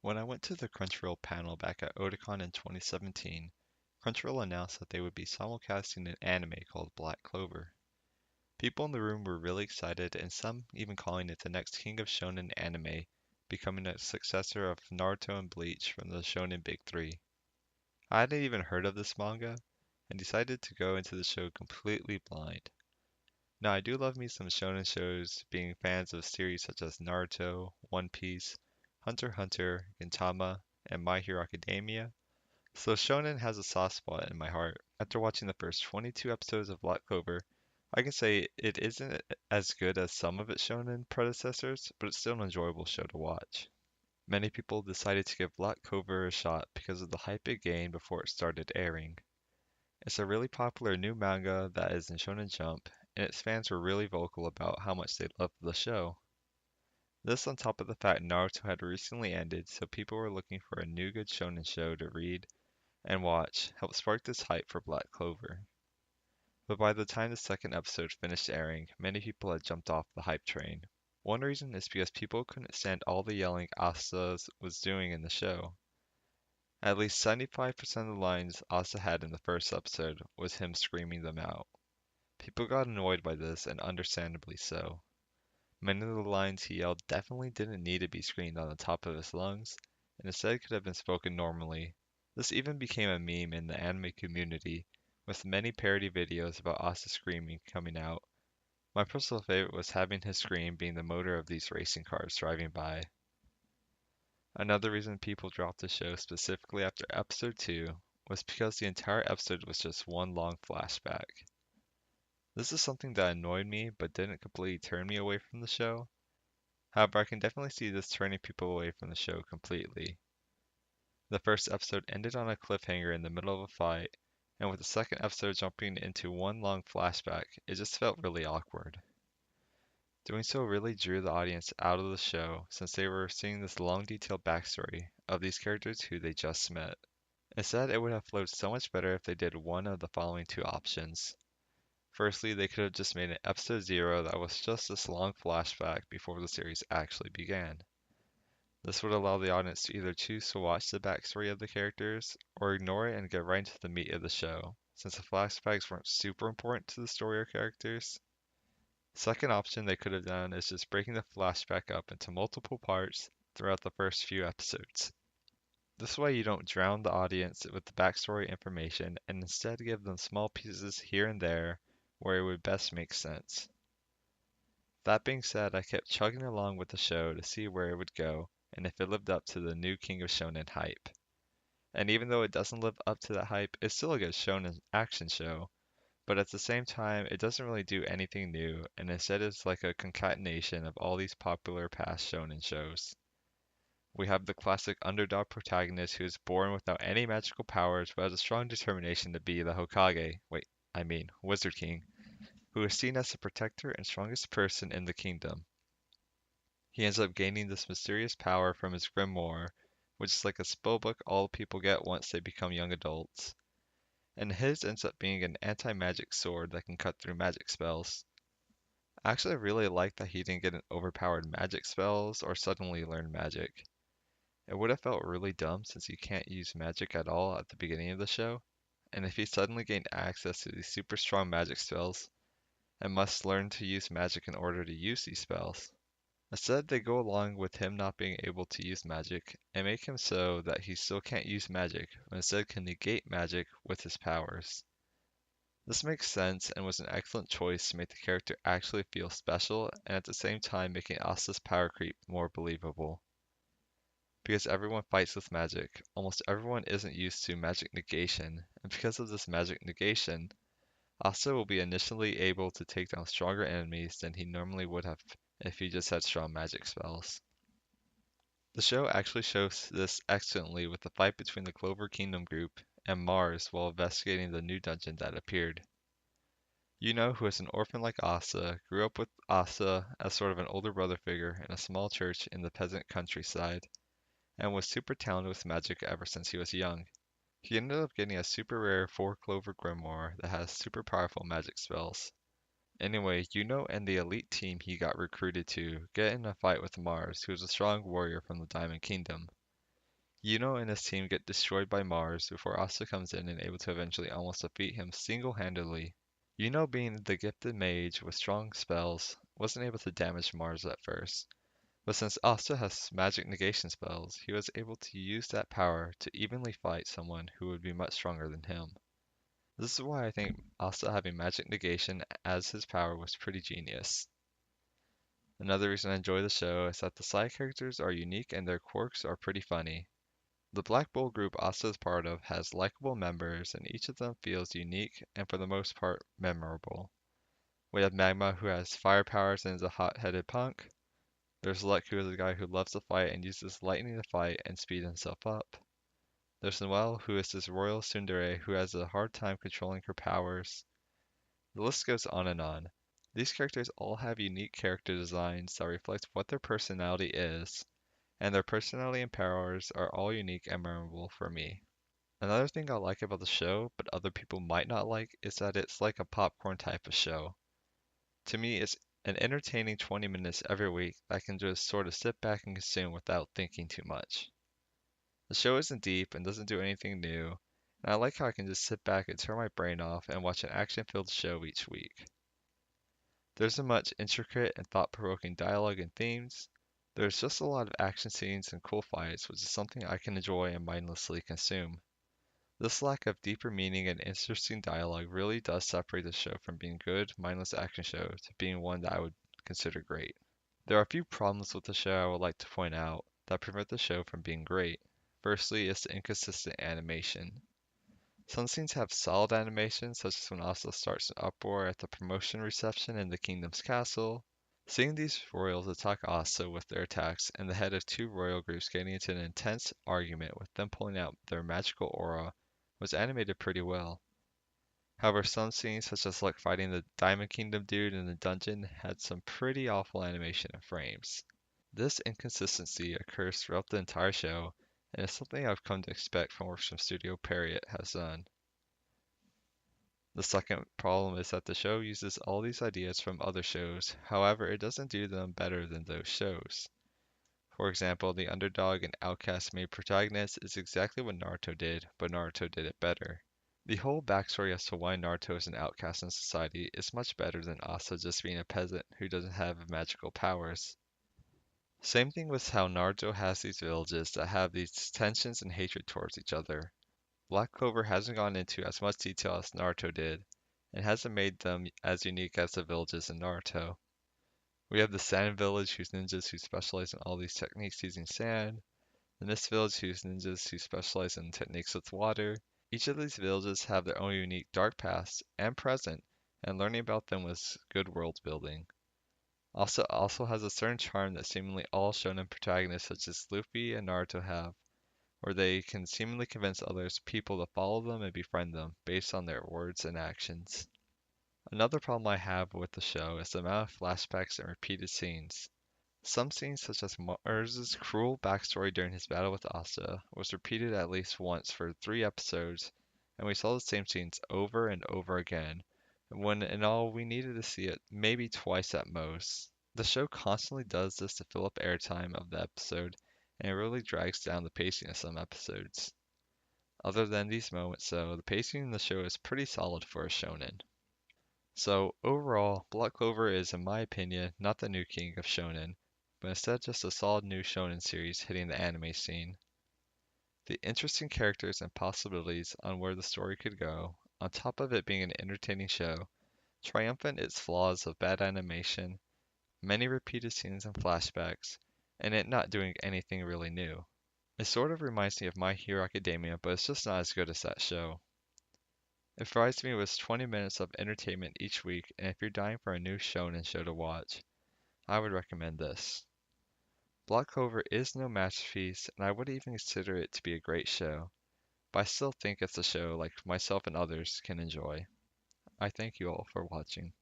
When I went to the Crunchyroll panel back at Otakon in 2017, Crunchyroll announced that they would be simulcasting an anime called Black Clover. People in the room were really excited, and some even calling it the next king of shonen anime, becoming a successor of Naruto and Bleach from the Shonen Big Three. I hadn't even heard of this manga, and decided to go into the show completely blind. Now, I do love me some shonen shows, being fans of series such as Naruto, One Piece, Hunter x Hunter, Gintama, and My Hero Academia, so shonen has a soft spot in my heart. After watching the first 22 episodes of Black Clover, I can say it isn't as good as some of its shonen predecessors, but it's still an enjoyable show to watch. Many people decided to give Black Clover a shot because of the hype it gained before it started airing. It's a really popular new manga that is in Shonen Jump, and its fans were really vocal about how much they loved the show. This on top of the fact Naruto had recently ended, so people were looking for a new good shonen show to read and watch, helped spark this hype for Black Clover. But by the time the second episode finished airing, many people had jumped off the hype train. One reason is because people couldn't stand all the yelling Asta was doing in the show. At least 75% of the lines Asta had in the first episode was him screaming them out. People got annoyed by this, and understandably so. Many of the lines he yelled definitely didn't need to be screamed on the top of his lungs, and instead could have been spoken normally. This even became a meme in the anime community, with many parody videos about Asta screaming coming out. My personal favorite was having his scream being the motor of these racing cars driving by. Another reason people dropped the show specifically after episode 2 was because the entire episode was just one long flashback. This is something that annoyed me but didn't completely turn me away from the show. However, I can definitely see this turning people away from the show completely. The first episode ended on a cliffhanger in the middle of a fight, and with the second episode jumping into one long flashback, it just felt really awkward. Doing so really drew the audience out of the show since they were seeing this long detailed backstory of these characters who they just met. Instead, it would have flowed so much better if they did one of the following two options. Firstly, they could have just made an episode 0 that was just this long flashback before the series actually began. This would allow the audience to either choose to watch the backstory of the characters, or ignore it and get right into the meat of the show, since the flashbacks weren't super important to the story or characters. Second option they could have done is just breaking the flashback up into multiple parts throughout the first few episodes. This way you don't drown the audience with the backstory information and instead give them small pieces here and there where it would best make sense. That being said, I kept chugging along with the show to see where it would go and if it lived up to the new King of Shonen hype. And even though it doesn't live up to that hype, it's still a good shonen action show, but at the same time, it doesn't really do anything new, and instead it's like a concatenation of all these popular past shonen shows. We have the classic underdog protagonist who is born without any magical powers but has a strong determination to be the Hokage, Wizard King, who is seen as the protector and strongest person in the kingdom. He ends up gaining this mysterious power from his grimoire, which is like a spellbook all people get once they become young adults. And his ends up being an anti-magic sword that can cut through magic spells. I actually really like that he didn't get an overpowered magic spells or suddenly learn magic. It would have felt really dumb since you can't use magic at all at the beginning of the show, and if he suddenly gained access to these super strong magic spells, and must learn to use magic in order to use these spells. Instead, they go along with him not being able to use magic and make him so that he still can't use magic, but instead can negate magic with his powers. This makes sense and was an excellent choice to make the character actually feel special and at the same time making Asta's power creep more believable. Because everyone fights with magic, almost everyone isn't used to magic negation, and because of this magic negation, Asta will be initially able to take down stronger enemies than he normally would have if he just had strong magic spells. The show actually shows this excellently with the fight between the Clover Kingdom group and Mars while investigating the new dungeon that appeared. Yuno, who is an orphan like Asta, grew up with Asta as sort of an older brother figure in a small church in the peasant countryside, and was super talented with magic ever since he was young. He ended up getting a super rare 4-clover grimoire that has super powerful magic spells. Anyway, Yuno and the elite team he got recruited to get in a fight with Mars, who is a strong warrior from the Diamond Kingdom. Yuno and his team get destroyed by Mars before Asta comes in and able to eventually almost defeat him single-handedly. Yuno, being the gifted mage with strong spells, wasn't able to damage Mars at first, but since Asta has magic negation spells, he was able to use that power to evenly fight someone who would be much stronger than him. This is why I think Asta having magic negation as his power was pretty genius. Another reason I enjoy the show is that the side characters are unique and their quirks are pretty funny. The Black Bull group Asta is part of has likable members and each of them feels unique and for the most part memorable. We have Magma who has fire powers and is a hot-headed punk. There's Luck who is a guy who loves to fight and uses lightning to fight and speed himself up. There's Noelle who is this royal tsundere who has a hard time controlling her powers. The list goes on and on. These characters all have unique character designs that reflect what their personality is, and their personality and powers are all unique and memorable for me. Another thing I like about the show, but other people might not like, is that it's like a popcorn type of show. To me, it's an entertaining 20 minutes every week that I can just sort of sit back and consume without thinking too much. The show isn't deep and doesn't do anything new, and I like how I can just sit back and turn my brain off and watch an action-filled show each week. There isn't much intricate and thought-provoking dialogue and themes. There's just a lot of action scenes and cool fights, which is something I can enjoy and mindlessly consume. This lack of deeper meaning and interesting dialogue really does separate the show from being good, mindless action show to being one that I would consider great. There are a few problems with the show I would like to point out that prevent the show from being great. Firstly, is the inconsistent animation. Some scenes have solid animation, such as when Asa starts an uproar at the promotion reception in the Kingdom's castle. Seeing these royals attack Asa with their attacks and the head of two royal groups getting into an intense argument with them pulling out their magical aura was animated pretty well. However, some scenes, such as like fighting the Diamond Kingdom dude in the dungeon, had some pretty awful animation and frames. This inconsistency occurs throughout the entire show, and is something I've come to expect from works from Studio Perriott has done. The second problem is that the show uses all these ideas from other shows, however, it doesn't do them better than those shows. For example, the underdog and outcast made protagonist is exactly what Naruto did, but Naruto did it better. The whole backstory as to why Naruto is an outcast in society is much better than Asa just being a peasant who doesn't have magical powers. Same thing with how Naruto has these villages that have these tensions and hatred towards each other. Black Clover hasn't gone into as much detail as Naruto did, and hasn't made them as unique as the villages in Naruto. We have the Sand Village whose ninjas who specialize in all these techniques using sand, the Mist Village whose ninjas who specialize in techniques with water. Each of these villages have their own unique dark past and present, and learning about them was good world building. Also has a certain charm that seemingly all shonen protagonists such as Luffy and Naruto have, where they can seemingly convince others people to follow them and befriend them based on their words and actions. Another problem I have with the show is the amount of flashbacks and repeated scenes. Some scenes, such as Mars' cruel backstory during his battle with Asta, was repeated at least once for 3 episodes, and we saw the same scenes over and over again, when in all we needed to see it maybe twice at most. The show constantly does this to fill up airtime of the episode, and it really drags down the pacing of some episodes. Other than these moments, though, the pacing in the show is pretty solid for a shonen. So, overall, Black Clover is, in my opinion, not the new king of shonen, but instead just a solid new shonen series hitting the anime scene. The interesting characters and possibilities on where the story could go, on top of it being an entertaining show, triumphant its flaws of bad animation, many repeated scenes and flashbacks, and it not doing anything really new. It sort of reminds me of My Hero Academia, but it's just not as good as that show. It provides me with 20 minutes of entertainment each week, and if you're dying for a new shonen show to watch, I would recommend this. Black Clover is no masterpiece, and I wouldn't even consider it to be a great show, but I still think it's a show like myself and others can enjoy. I thank you all for watching.